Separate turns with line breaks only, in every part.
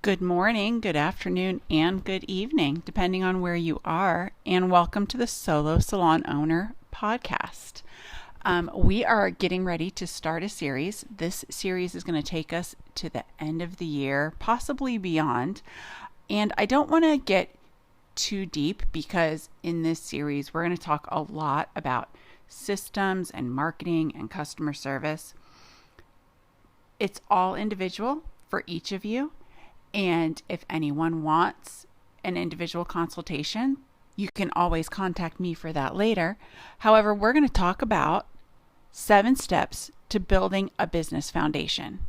Good morning, good afternoon, and good evening, depending on where you are, and welcome to the Solo Salon Owner podcast. We are getting ready to start a series. This series is going to take us to the end of the year, possibly beyond. And I don't want to get too deep because in this series, we're going to talk a lot about systems and marketing and customer service. It's all individual for each of you. And if anyone wants an individual consultation, you can always contact me for that later. However, we're going to talk about 7 steps to building a business foundation.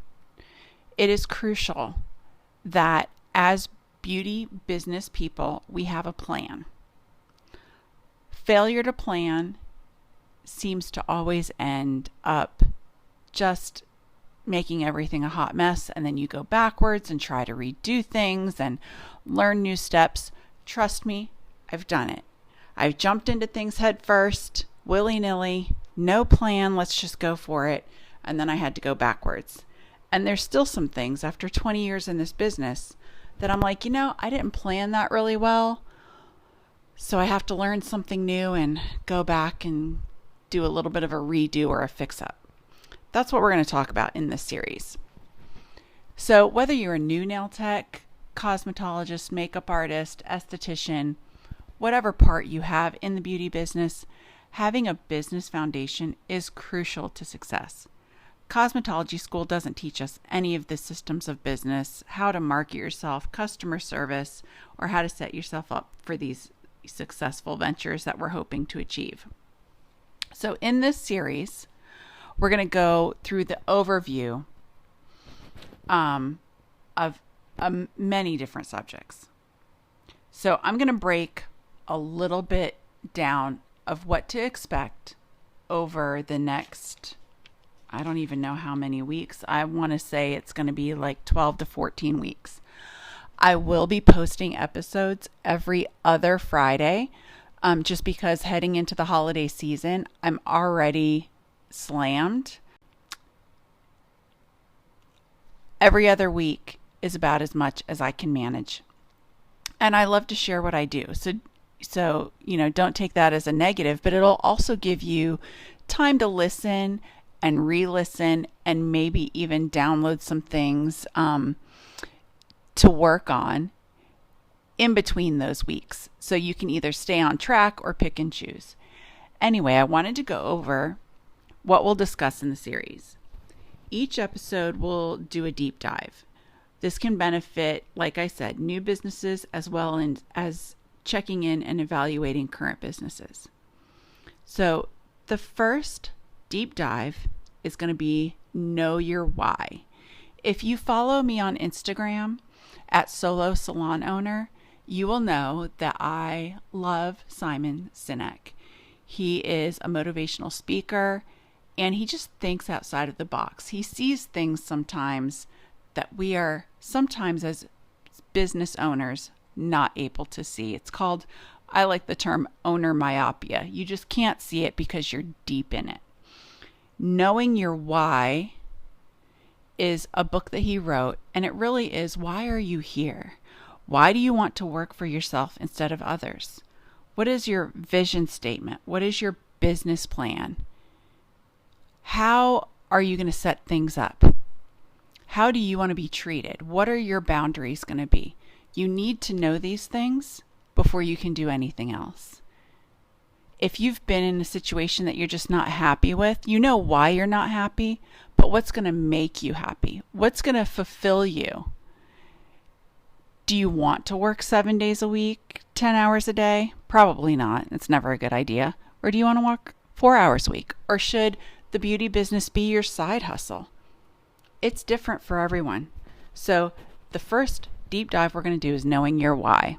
It is crucial that as beauty business people, we have a plan. Failure to plan seems to always end up just making everything a hot mess, and then you go backwards and try to redo things and learn new steps. Trust me, I've done it. I've jumped into things head first, willy-nilly, no plan, let's just go for it, and then I had to go backwards. And there's still some things after 20 years in this business that I'm like, I didn't plan that really well, so I have to learn something new and go back and do a little bit of a redo or a fix-up. That's what we're going to talk about in this series. So whether you're a new nail tech, cosmetologist, makeup artist, esthetician, whatever part you have in the beauty business, having a business foundation is crucial to success. Cosmetology school doesn't teach us any of the systems of business, how to market yourself, customer service, or how to set yourself up for these successful ventures that we're hoping to achieve. So in this series, we're going to go through the overview of many different subjects. So I'm going to break a little bit down of what to expect over the next, I don't even know how many weeks. I want to say it's going to be like 12 to 14 weeks. I will be posting episodes every other Friday, just because heading into the holiday season, I'm already slammed. Every other week is about as much as I can manage. And I love to share what I do. So, don't take that as a negative, but it'll also give you time to listen and re-listen and maybe even download some things to work on in between those weeks. So you can either stay on track or pick and choose. Anyway, I wanted to go over what we'll discuss in the series. Each episode will do a deep dive. This can benefit, like I said, new businesses as well as checking in and evaluating current businesses. So the first deep dive is going to be know your why. If you follow me on Instagram at Solo Salon Owner, you will know that I love Simon Sinek. He is a motivational speaker, and he just thinks outside of the box. He sees things sometimes that we are sometimes as business owners not able to see. It's called, I like the term owner myopia. You just can't see it because you're deep in it. Knowing Your Why is a book that he wrote, and it really is, why are you here? Why do you want to work for yourself instead of others? What is your vision statement? What is your business plan? How are you going to set things up? How do you want to be treated? What are your boundaries going to be? You need to know these things before you can do anything else. If you've been in a situation that you're just not happy with, you know why you're not happy, but what's going to make you happy? What's going to fulfill you? Do you want to work 7 days a week, 10 hours a day? Probably not. It's never a good idea. Or do you want to work 4 hours a week? Or should the beauty business be your side hustle? It's different for everyone. So the first deep dive we're going to do is knowing your why.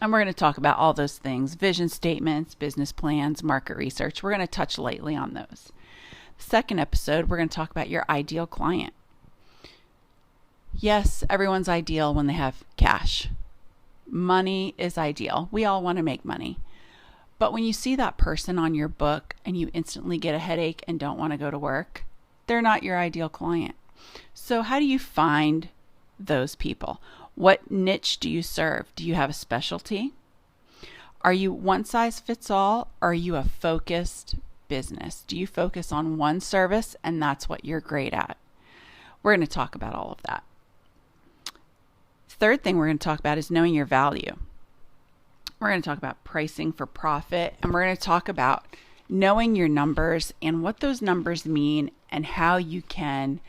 And we're going to talk about all those things, vision statements, business plans, market research. We're going to touch lightly on those. Second episode, we're going to talk about your ideal client. Yes, everyone's ideal when they have cash. Money is ideal. We all want to make money. But when you see that person on your book and you instantly get a headache and don't want to go to work, they're not your ideal client. So how do you find those people. What niche do you serve? Do you have a specialty? Are you one size fits all? Or are you a focused business? Do you focus on one service and that's what you're great at? We're going to talk about all of that. Third thing we're going to talk about is knowing your value. We're going to talk about pricing for profit, and we're going to talk about knowing your numbers and what those numbers mean and how you can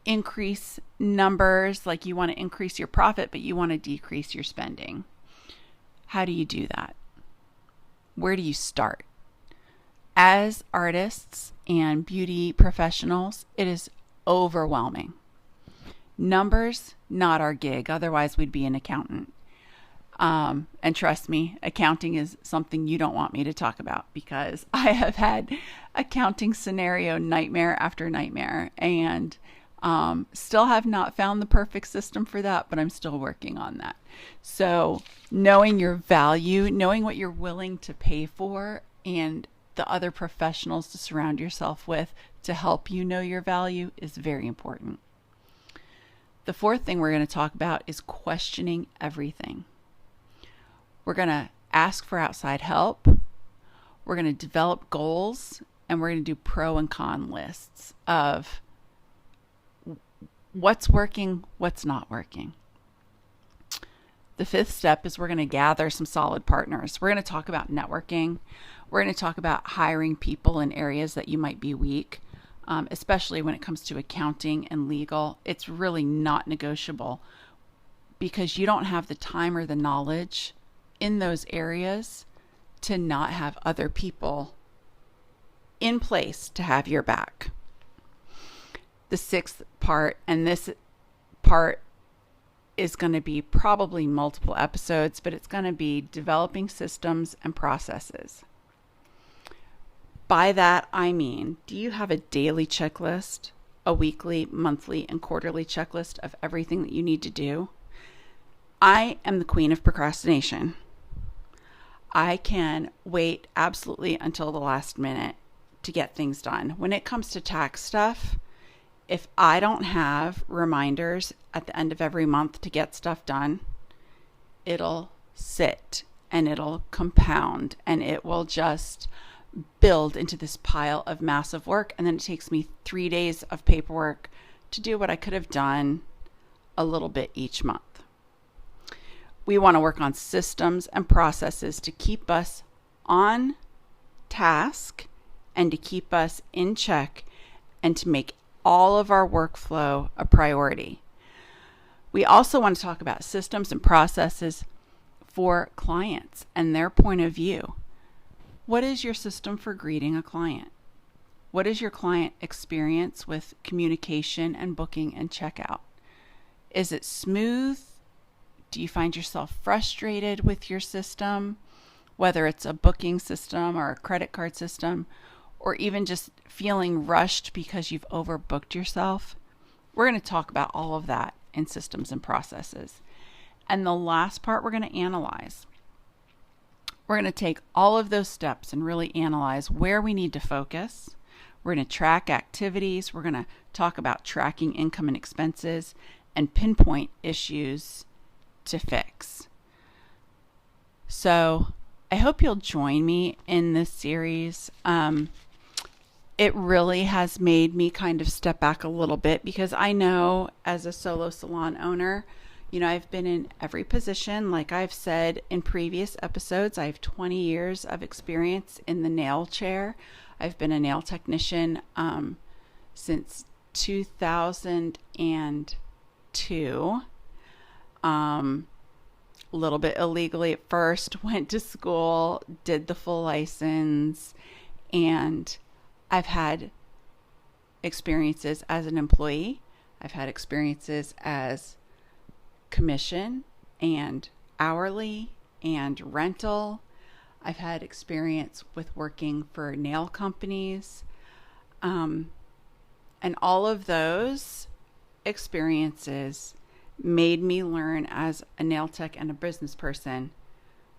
increase numbers. Like you want to increase your profit, but you want to decrease your spending. How do you do that? Where do you start? As artists and beauty professionals, it is overwhelming. Numbers, not our gig. Otherwise, we'd be an accountant. And trust me, accounting is something you don't want me to talk about because I have had accounting scenario nightmare after nightmare and still have not found the perfect system for that, but I'm still working on that. So knowing your value, knowing what you're willing to pay for, and the other professionals to surround yourself with to help you know your value is very important. The fourth thing we're going to talk about is questioning everything. We're going to ask for outside help. We're going to develop goals, and we're going to do pro and con lists of what's working, what's not working. The fifth step is we're going to gather some solid partners. We're going to talk about networking. We're going to talk about hiring people in areas that you might be weak, especially when it comes to accounting and legal. It's really not negotiable because you don't have the time or the knowledge in those areas to not have other people in place to have your back. The sixth part, and this part is going to be probably multiple episodes, but it's going to be developing systems and processes. By that, I mean, do you have a daily checklist, a weekly, monthly, and quarterly checklist of everything that you need to do? I am the queen of procrastination. I can wait absolutely until the last minute to get things done. When it comes to tax stuff, if I don't have reminders at the end of every month to get stuff done, it'll sit and it'll compound and it will just build into this pile of massive work. And then it takes me 3 days of paperwork to do what I could have done a little bit each month. We want to work on systems and processes to keep us on task and to keep us in check and to make all of our workflow a priority. We also want to talk about systems and processes for clients and their point of view. What is your system for greeting a client? What is your client experience with communication and booking and checkout? Is it smooth? Do you find yourself frustrated with your system, whether it's a booking system or a credit card system, or even just feeling rushed because you've overbooked yourself? We're going to talk about all of that in systems and processes. And the last part, we're going to analyze. We're going to take all of those steps and really analyze where we need to focus. We're going to track activities. We're going to talk about tracking income and expenses and pinpoint issues to fix. So I hope you'll join me in this series. It really has made me kind of step back a little bit because I know as a solo salon owner, I've been in every position. Like I've said in previous episodes, I have 20 years of experience in the nail chair. I've been a nail technician since 2002. A little bit illegally at first, went to school, did the full license, and I've had experiences as an employee. I've had experiences as commission and hourly and rental. I've had experience with working for nail companies. And all of those experiences made me learn as a nail tech and a business person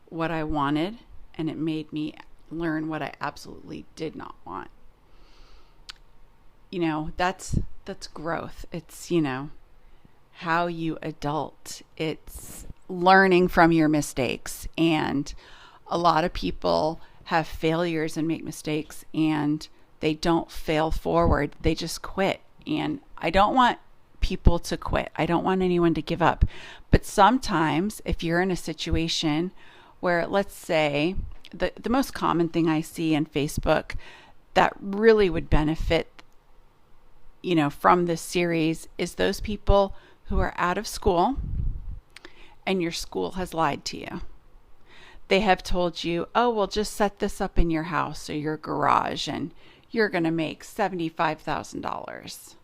what I wanted, and it made me learn what I absolutely did not want. That's growth. It's, how you adult. It's learning from your mistakes. And a lot of people have failures and make mistakes and they don't fail forward. They just quit. And I don't want people to quit. I don't want anyone to give up. But sometimes if you're in a situation where, let's say, the most common thing I see in Facebook that really would benefit, from this series is those people who are out of school and your school has lied to you. They have told you, oh, well, just set this up in your house or your garage and you're going to make $75,000.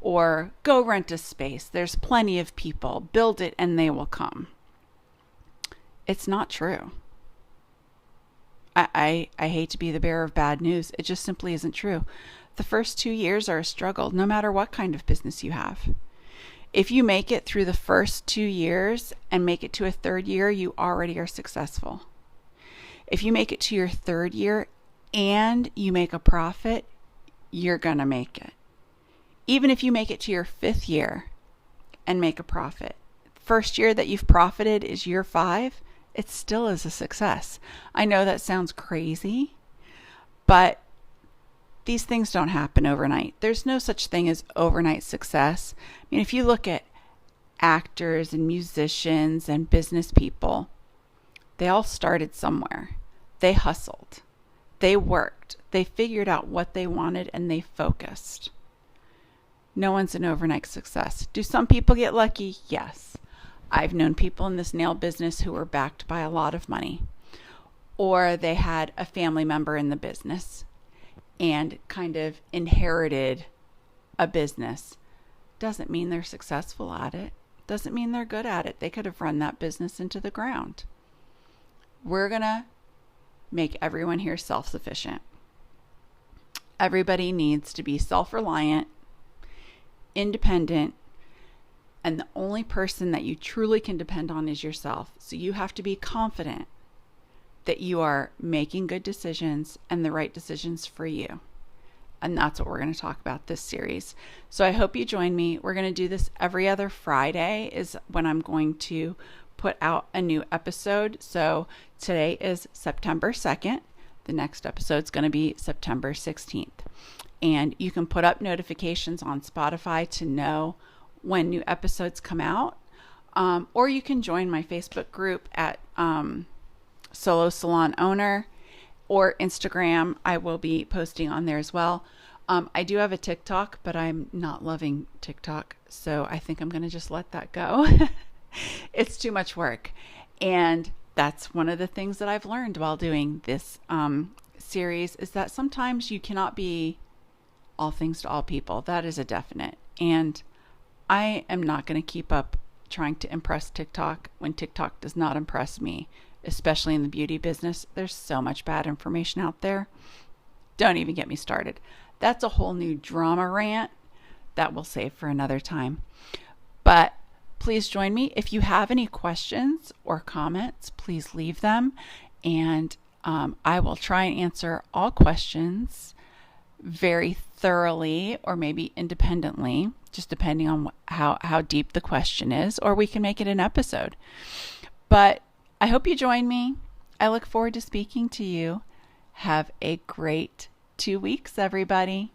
Or go rent a space. There's plenty of people. Build it and they will come. It's not true. I hate to be the bearer of bad news. It just simply isn't true. The first 2 years are a struggle, no matter what kind of business you have. If you make it through the first 2 years and make it to a third year, you already are successful. If you make it to your third year and you make a profit, you're going to make it. Even if you make it to your fifth year and make a profit, first year that you've profited is year 5, it still is a success. I know that sounds crazy, but these things don't happen overnight. There's no such thing as overnight success. I mean, if you look at actors and musicians and business people, they all started somewhere. They hustled. They worked. They figured out what they wanted and they focused. No one's an overnight success. Do some people get lucky? Yes. I've known people in this nail business who were backed by a lot of money, or they had a family member in the business and kind of inherited a business. Doesn't mean they're successful at it. Doesn't mean they're good at it. They could have run that business into the ground. We're going to make everyone here self-sufficient. Everybody needs to be self-reliant, independent, and the only person that you truly can depend on is yourself. So you have to be confident that you are making good decisions and the right decisions for you. And that's what we're going to talk about this series. So I hope you join me. We're going to do this every other Friday is when I'm going to put out a new episode. So today is September 2nd. The next episode is going to be September 16th. And you can put up notifications on Spotify to know when new episodes come out. Or you can join my Facebook group at Solo Salon Owner, or Instagram. I will be posting on there as well. I do have a TikTok, but I'm not loving TikTok, so I think I'm going to just let that go. It's too much work. And that's one of the things that I've learned while doing this series is that sometimes you cannot be all things to all people. That is a definite. And I am not going to keep up trying to impress TikTok when TikTok does not impress me, especially in the beauty business. There's so much bad information out there. Don't even get me started. That's a whole new drama rant that we'll save for another time. But please join me. If you have any questions or comments, please leave them. And I will try and answer all questions very thoroughly or maybe independently, just depending on how deep the question is, or we can make it an episode. But I hope you join me. I look forward to speaking to you. Have a great 2 weeks, everybody.